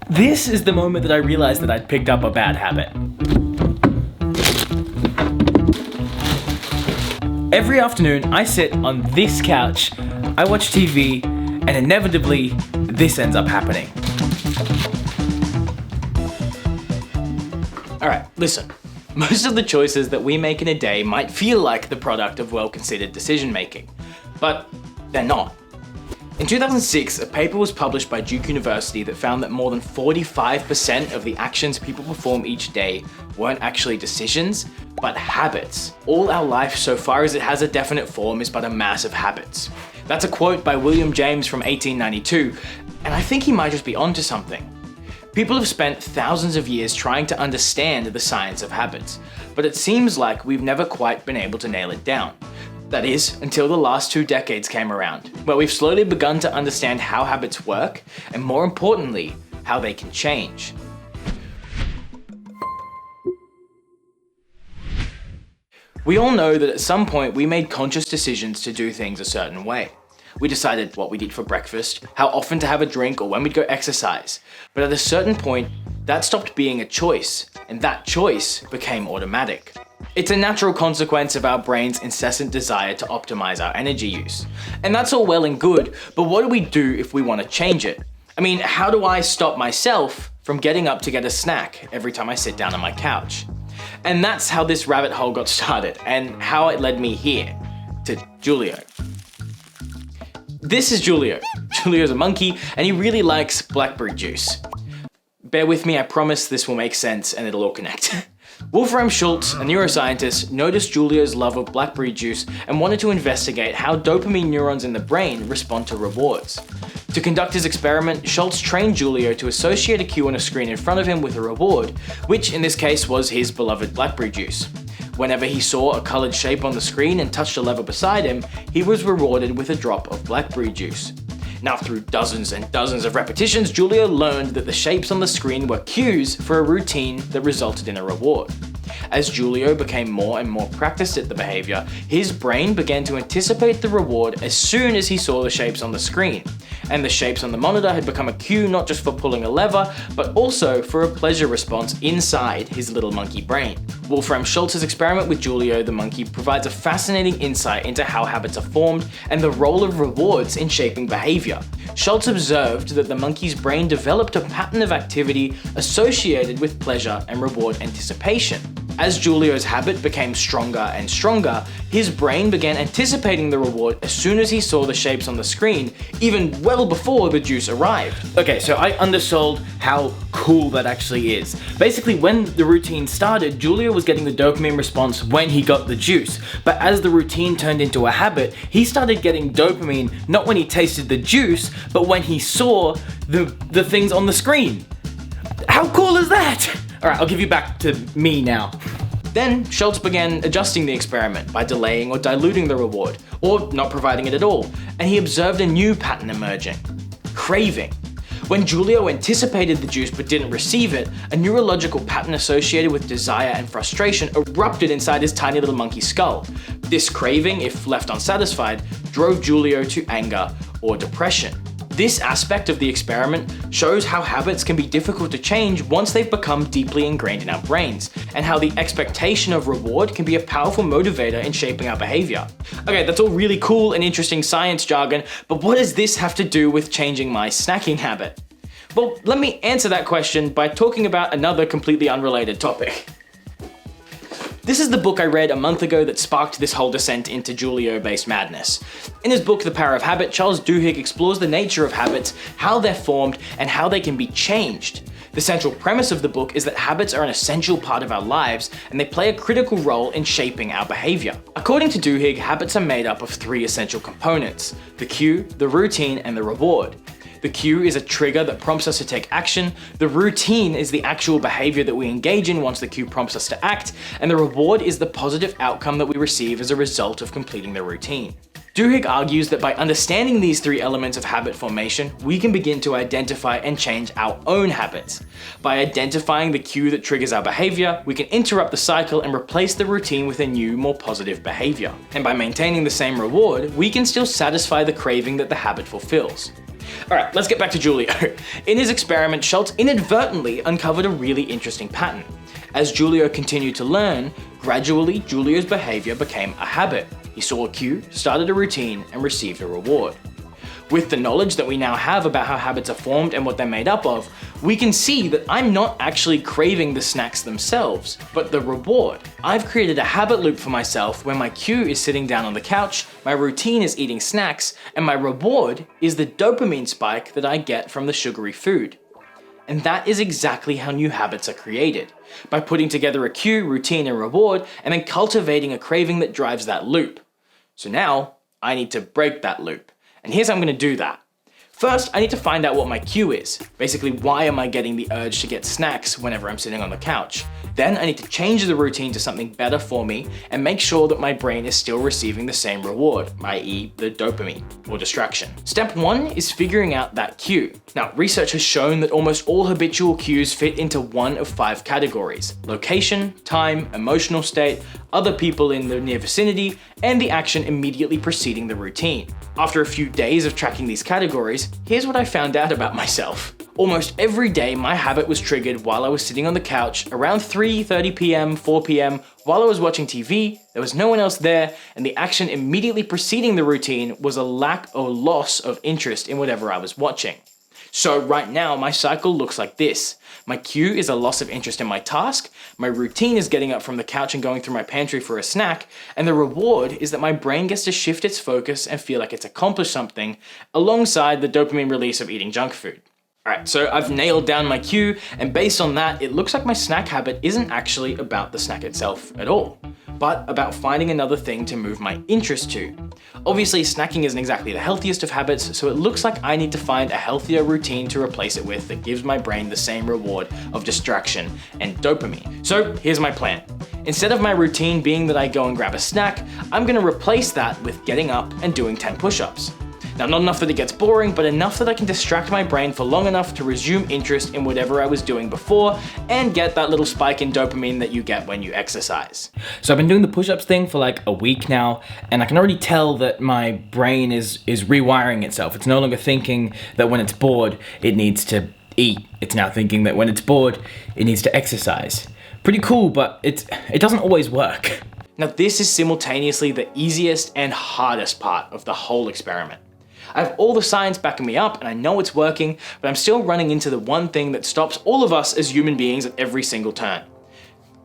This is the moment that I realized that I'd picked up a bad habit. Every afternoon, I sit on this couch, I watch TV, and inevitably, this ends up happening. Alright, listen. Most of the choices that we make in a day might feel like the product of well-considered decision making, but they're not. In 2006, a paper was published by Duke University that found that more than 45% of the actions people perform each day weren't actually decisions, but habits. All our life, so far as it has a definite form, is but a mass of habits. That's a quote by William James from 1892, and I think he might just be onto something. People have spent thousands of years trying to understand the science of habits, but it seems like we've never quite been able to nail it down. That is, until the last 2 decades came around, where we've slowly begun to understand how habits work, and more importantly, how they can change. We all know that at some point we made conscious decisions to do things a certain way. We decided what we'd eat for breakfast, how often to have a drink, or when we'd go exercise. But at a certain point, that stopped being a choice, and that choice became automatic. It's a natural consequence of our brain's incessant desire to optimize our energy use. And that's all well and good, but what do we do if we want to change it? I mean, how do I stop myself from getting up to get a snack every time I sit down on my couch? And that's how this rabbit hole got started, and how it led me here, to Julio. This is Julio. Julio's a monkey, and he really likes blackberry juice. Bear with me, I promise this will make sense and it'll all connect. Wolfram Schultz, a neuroscientist, noticed Julio's love of blackberry juice and wanted to investigate how dopamine neurons in the brain respond to rewards. To conduct his experiment, Schultz trained Julio to associate a cue on a screen in front of him with a reward, which in this case was his beloved blackberry juice. Whenever he saw a colored shape on the screen and touched a lever beside him, he was rewarded with a drop of blackberry juice. Now, through dozens and dozens of repetitions, Julio learned that the shapes on the screen were cues for a routine that resulted in a reward. As Julio became more and more practiced at the behavior, his brain began to anticipate the reward as soon as he saw the shapes on the screen. And the shapes on the monitor had become a cue not just for pulling a lever, but also for a pleasure response inside his little monkey brain. Wolfram Schultz's experiment with Julio the monkey provides a fascinating insight into how habits are formed and the role of rewards in shaping behavior. Schultz observed that the monkey's brain developed a pattern of activity associated with pleasure and reward anticipation. As Julio's habit became stronger and stronger, his brain began anticipating the reward as soon as he saw the shapes on the screen, even well before the juice arrived. Okay, so I undersold how cool that actually is. Basically, when the routine started, Julio was getting the dopamine response when he got the juice. But as the routine turned into a habit, he started getting dopamine not when he tasted the juice, but when he saw the things on the screen. How cool is that? Alright, I'll give you back to me now. Then, Schultz began adjusting the experiment by delaying or diluting the reward, or not providing it at all, and he observed a new pattern emerging: craving. When Julio anticipated the juice but didn't receive it, a neurological pattern associated with desire and frustration erupted inside his tiny little monkey skull. This craving, if left unsatisfied, drove Julio to anger or depression. This aspect of the experiment shows how habits can be difficult to change once they've become deeply ingrained in our brains, and how the expectation of reward can be a powerful motivator in shaping our behavior. Okay, that's all really cool and interesting science jargon, but what does this have to do with changing my snacking habit? Well, let me answer that question by talking about another completely unrelated topic. This is the book I read a month ago that sparked this whole descent into Julio-based madness. In his book, The Power of Habit, Charles Duhigg explores the nature of habits, how they're formed, and how they can be changed. The central premise of the book is that habits are an essential part of our lives, and they play a critical role in shaping our behavior. According to Duhigg, habits are made up of 3 essential components: the cue, the routine, and the reward. The cue is a trigger that prompts us to take action, the routine is the actual behavior that we engage in once the cue prompts us to act, and the reward is the positive outcome that we receive as a result of completing the routine. Duhigg argues that by understanding these 3 elements of habit formation, we can begin to identify and change our own habits. By identifying the cue that triggers our behavior, we can interrupt the cycle and replace the routine with a new, more positive behavior. And by maintaining the same reward, we can still satisfy the craving that the habit fulfills. Alright, let's get back to Julio. In his experiment, Schultz inadvertently uncovered a really interesting pattern. As Julio continued to learn, gradually Julio's behavior became a habit. He saw a cue, started a routine, and received a reward. With the knowledge that we now have about how habits are formed and what they're made up of, we can see that I'm not actually craving the snacks themselves, but the reward. I've created a habit loop for myself where my cue is sitting down on the couch, my routine is eating snacks, and my reward is the dopamine spike that I get from the sugary food. And that is exactly how new habits are created, by putting together a cue, routine, and reward, and then cultivating a craving that drives that loop. So now, I need to break that loop. And here's how I'm going to do that. First, I need to find out what my cue is. Basically, why am I getting the urge to get snacks whenever I'm sitting on the couch? Then I need to change the routine to something better for me and make sure that my brain is still receiving the same reward, i.e. the dopamine or distraction. Step 1 is figuring out that cue. Now, research has shown that almost all habitual cues fit into one of 5 categories: location, time, emotional state, other people in the near vicinity, and the action immediately preceding the routine. After a few days of tracking these categories, here's what I found out about myself. Almost every day, my habit was triggered while I was sitting on the couch around 3:30 p.m., 4 p.m, while I was watching TV, there was no one else there, and the action immediately preceding the routine was a lack or loss of interest in whatever I was watching. So right now, my cycle looks like this. My cue is a loss of interest in my task, my routine is getting up from the couch and going through my pantry for a snack, and the reward is that my brain gets to shift its focus and feel like it's accomplished something, alongside the dopamine release of eating junk food. Alright, so I've nailed down my cue, and based on that, it looks like my snack habit isn't actually about the snack itself at all, but about finding another thing to move my interest to. Obviously, snacking isn't exactly the healthiest of habits, so it looks like I need to find a healthier routine to replace it with that gives my brain the same reward of distraction and dopamine. So here's my plan. Instead of my routine being that I go and grab a snack, I'm going to replace that with getting up and doing 10 push-ups. Now, not enough that it gets boring, but enough that I can distract my brain for long enough to resume interest in whatever I was doing before and get that little spike in dopamine that you get when you exercise. So I've been doing the push-ups thing for like a week now, and I can already tell that my brain is rewiring itself. It's no longer thinking that when it's bored, it needs to eat. It's now thinking that when it's bored, it needs to exercise. Pretty cool, but it doesn't always work. Now, this is simultaneously the easiest and hardest part of the whole experiment. I have all the science backing me up and I know it's working, but I'm still running into the one thing that stops all of us as human beings at every single turn.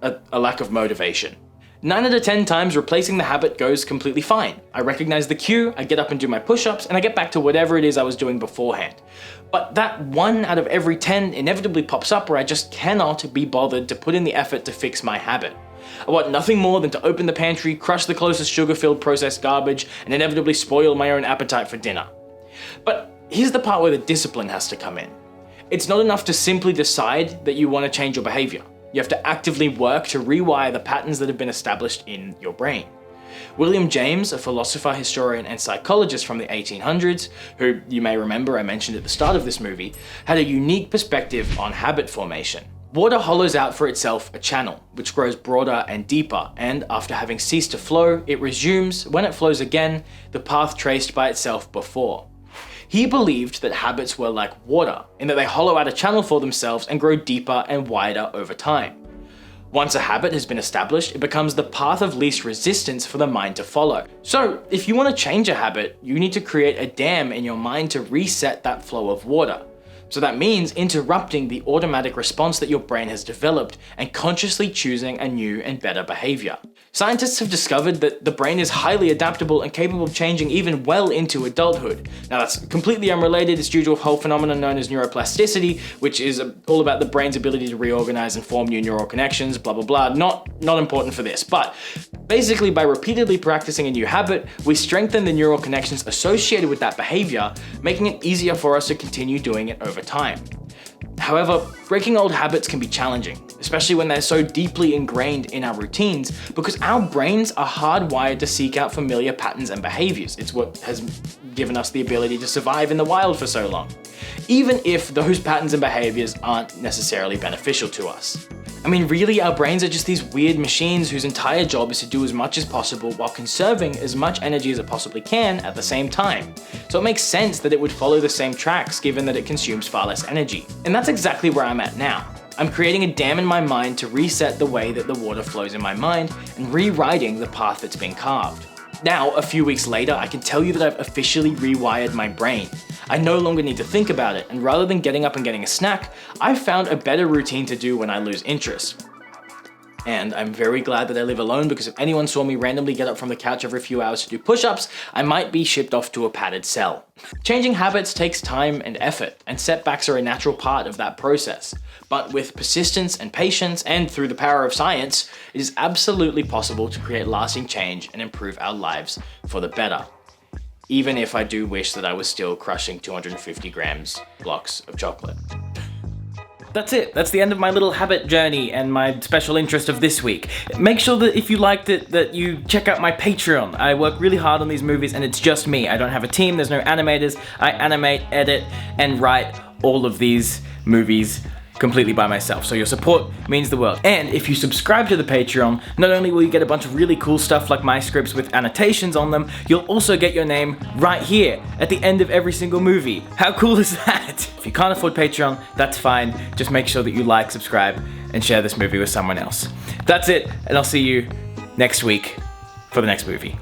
A lack of motivation. 9 out of 10 times replacing the habit goes completely fine. I recognize the cue, I get up and do my push-ups, and I get back to whatever it is I was doing beforehand. But that 1 out of every 10 inevitably pops up where I just cannot be bothered to put in the effort to fix my habit. I want nothing more than to open the pantry, crush the closest sugar-filled processed garbage, and inevitably spoil my own appetite for dinner. But here's the part where the discipline has to come in. It's not enough to simply decide that you want to change your behavior. You have to actively work to rewire the patterns that have been established in your brain. William James, a philosopher, historian, and psychologist from the 1800s, who you may remember I mentioned at the start of this movie, had a unique perspective on habit formation. Water hollows out for itself a channel, which grows broader and deeper, and after having ceased to flow, it resumes, when it flows again, the path traced by itself before. He believed that habits were like water, in that they hollow out a channel for themselves and grow deeper and wider over time. Once a habit has been established, it becomes the path of least resistance for the mind to follow. So, if you want to change a habit, you need to create a dam in your mind to reset that flow of water. So that means interrupting the automatic response that your brain has developed and consciously choosing a new and better behavior. Scientists have discovered that the brain is highly adaptable and capable of changing even well into adulthood. Now, that's completely unrelated. It's due to a whole phenomenon known as neuroplasticity, which is all about the brain's ability to reorganize and form new neural connections, blah, blah, blah. Not important for this, but basically by repeatedly practicing a new habit, we strengthen the neural connections associated with that behavior, making it easier for us to continue doing it over time. However, breaking old habits can be challenging, especially when they're so deeply ingrained in our routines, because our brains are hardwired to seek out familiar patterns and behaviors. It's what has given us the ability to survive in the wild for so long, even if those patterns and behaviors aren't necessarily beneficial to us. I mean, really, our brains are just these weird machines whose entire job is to do as much as possible while conserving as much energy as it possibly can at the same time. So it makes sense that it would follow the same tracks given that it consumes far less energy. And that's exactly where I'm at now. I'm creating a dam in my mind to reset the way that the water flows in my mind and rewriting the path that's been carved. Now, a few weeks later, I can tell you that I've officially rewired my brain. I no longer need to think about it, and rather than getting up and getting a snack, I've found a better routine to do when I lose interest. And I'm very glad that I live alone, because if anyone saw me randomly get up from the couch every few hours to do push-ups, I might be shipped off to a padded cell. Changing habits takes time and effort, and setbacks are a natural part of that process. But with persistence and patience, and through the power of science, it is absolutely possible to create lasting change and improve our lives for the better. Even if I do wish that I was still crushing 250 grams blocks of chocolate. That's it. That's the end of my little habit journey and my special interest of this week. Make sure that if you liked it, that you check out my Patreon. I work really hard on these movies and it's just me. I don't have a team, there's no animators. I animate, edit, and write all of these movies completely by myself, so your support means the world. And if you subscribe to the Patreon, not only will you get a bunch of really cool stuff like my scripts with annotations on them, you'll also get your name right here at the end of every single movie. How cool is that? If you can't afford Patreon, that's fine. Just make sure that you like, subscribe, and share this movie with someone else. That's it, and I'll see you next week for the next movie.